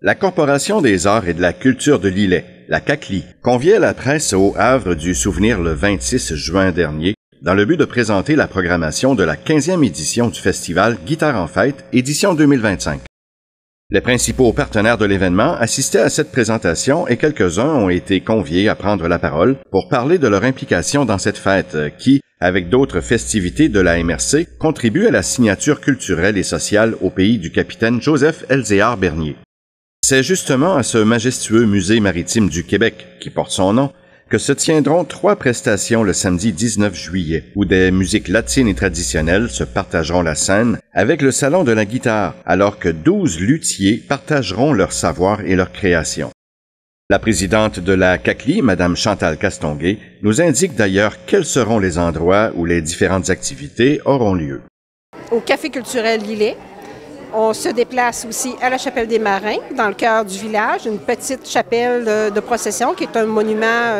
La Corporation des arts et de la culture de Lillet, la CACLI, conviait la presse au Havre du Souvenir le 26 juin dernier dans le but de présenter la programmation de la 15e édition du festival Guitare en fête, édition 2025. Les principaux partenaires de l'événement assistaient à cette présentation et quelques-uns ont été conviés à prendre la parole pour parler de leur implication dans cette fête qui, avec d'autres festivités de la MRC, contribue à la signature culturelle et sociale au pays du capitaine Joseph Elzéar Bernier. C'est justement à ce majestueux musée maritime du Québec, qui porte son nom, que se tiendront 3 prestations le samedi 19 juillet, où des musiques latines et traditionnelles se partageront la scène avec le Salon de la guitare, alors que 12 luthiers partageront leur savoir et leur création. La présidente de la CACLI, Mme Chantal Castonguay, nous indique d'ailleurs quels seront les endroits où les différentes activités auront lieu. Au Café culturel Lillet, on se déplace aussi à la Chapelle des Marins, dans le cœur du village, une petite chapelle de procession qui est un monument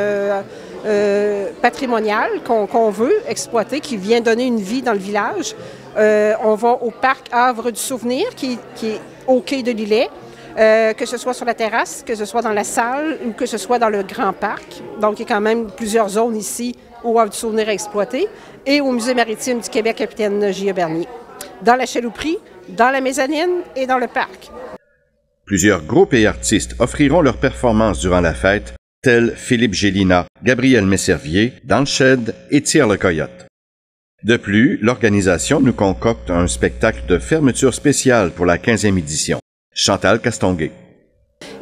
patrimonial qu'on veut exploiter, qui vient donner une vie dans le village. On va au parc Havre du Souvenir, qui est au quai de Lillet, que ce soit sur la terrasse, que ce soit dans la salle ou que ce soit dans le grand parc. Donc, il y a quand même plusieurs zones ici au Havre du Souvenir à exploiter, et au Musée maritime du Québec, capitaine J.E. Bernier. Dans la chalouperie, dans la mezzanine et dans le parc. Plusieurs groupes et artistes offriront leurs performances durant la fête, tels Philippe Gélina, Gabriel Messervier, Dans le Shed et Tire le Coyote. De plus, l'organisation nous concocte un spectacle de fermeture spéciale pour la 15e édition. Chantal Castonguay.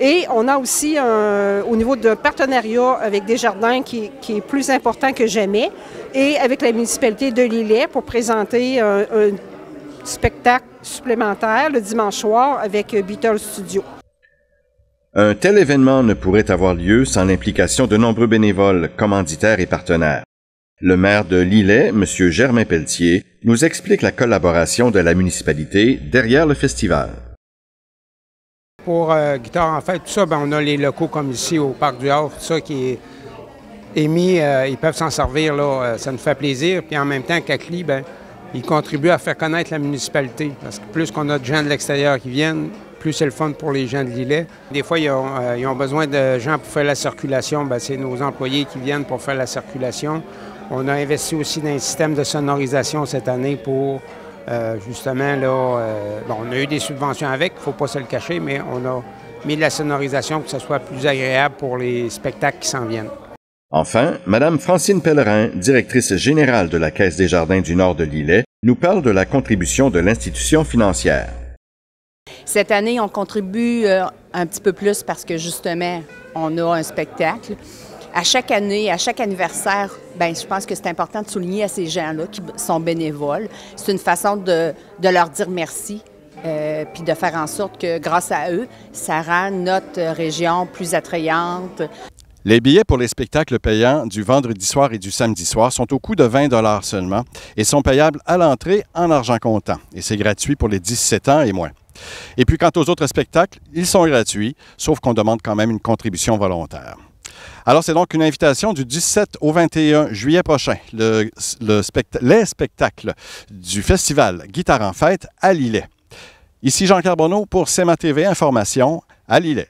Et on a aussi, au niveau de partenariat avec Desjardins, qui est plus important que jamais, et avec la municipalité de Lillet pour présenter un spectacle supplémentaire le dimanche soir avec Beatles Studio. Un tel événement ne pourrait avoir lieu sans l'implication de nombreux bénévoles, commanditaires et partenaires. Le maire de Lillet, M. Germain Pelletier, nous explique la collaboration de la municipalité derrière le festival. Pour Guitare en fête, tout ça, on a les locaux comme ici au Parc du Havre, tout ça qui est mis, ils peuvent s'en servir, là, ça nous fait plaisir. Puis en même temps, CACLI, il contribue à faire connaître la municipalité. Parce que plus qu'on a de gens de l'extérieur qui viennent, plus c'est le fun pour les gens de Lillet. Des fois, ils ont besoin de gens pour faire la circulation. C'est nos employés qui viennent pour faire la circulation. On a investi aussi dans un système de sonorisation cette année pour, justement, on a eu des subventions avec, il ne faut pas se le cacher, mais on a mis de la sonorisation pour que ce soit plus agréable pour les spectacles qui s'en viennent. Enfin, Mme Francine Pellerin, directrice générale de la Caisse des Jardins du Nord de Lillet, nous parle de la contribution de l'institution financière. Cette année, on contribue un petit peu plus parce que, justement, on a un spectacle. À chaque année, à chaque anniversaire, je pense que c'est important de souligner à ces gens-là qui sont bénévoles. C'est une façon de leur dire merci, puis de faire en sorte que, grâce à eux, ça rend notre région plus attrayante. Les billets pour les spectacles payants du vendredi soir et du samedi soir sont au coût de 20 $ seulement et sont payables à l'entrée en argent comptant. Et c'est gratuit pour les 17 ans et moins. Et puis, quant aux autres spectacles, ils sont gratuits, sauf qu'on demande quand même une contribution volontaire. Alors, c'est donc une invitation du 17 au 21 juillet prochain, les spectacles du festival Guitare en fête à Lillet. Ici Jean Carbonneau pour CEMA TV Information à Lillet.